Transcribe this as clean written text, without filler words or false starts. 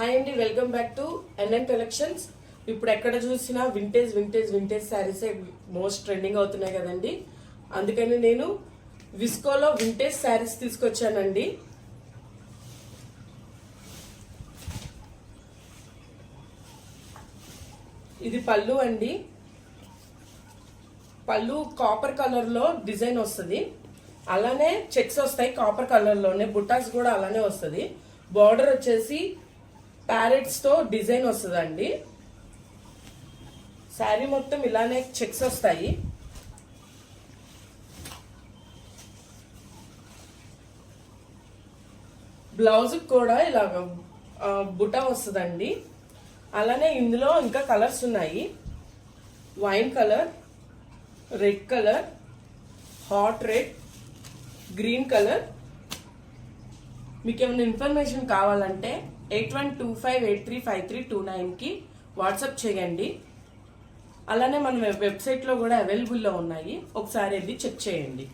Hi అండి, welcome back to NN collections. ఇప్పుడు ఎక్కడ చూసినా వింటేజ్ వింటేజ్ వింటేజ్ శారీసే మోస్ట్ ట్రెండింగ్ అవుతున్నాయి కదండి. అందుకని నేను విస్కోలో వింటేజ్ శారీస్ తీసుకొచ్చానండి. ఇది పళ్ళు అండి. పళ్ళు కాపర్ కలర్ లో డిజైన్ వస్తుంది, అలానే చెక్స్ వస్తాయి కాపర్ కలర్ లోనే, బుటాస్ కూడా అలానే వస్తుంది. బార్డర్ వచ్చేసి ప్యారెట్స్ తో డిజైన్ వస్తుందండి. శారీ మొత్తం ఇలానే చెక్స్ వస్తాయి. బ్లౌజ్ కూడా ఇలాగ బుటా వస్తుందండి. అలానే ఇందులో ఇంకా కలర్స్ ఉన్నాయి. Wine colour, red colour, hot red, green colour. మీకు ఏమైనా ఇన్ఫర్మేషన్ కావాలంటే 8125835329కి వాట్సాప్ చేయండి. అలానే మన వెబ్సైట్లో కూడా అవైలబుల్లో ఉన్నాయి, ఒకసారి వెళ్ళి చెక్ చేయండి.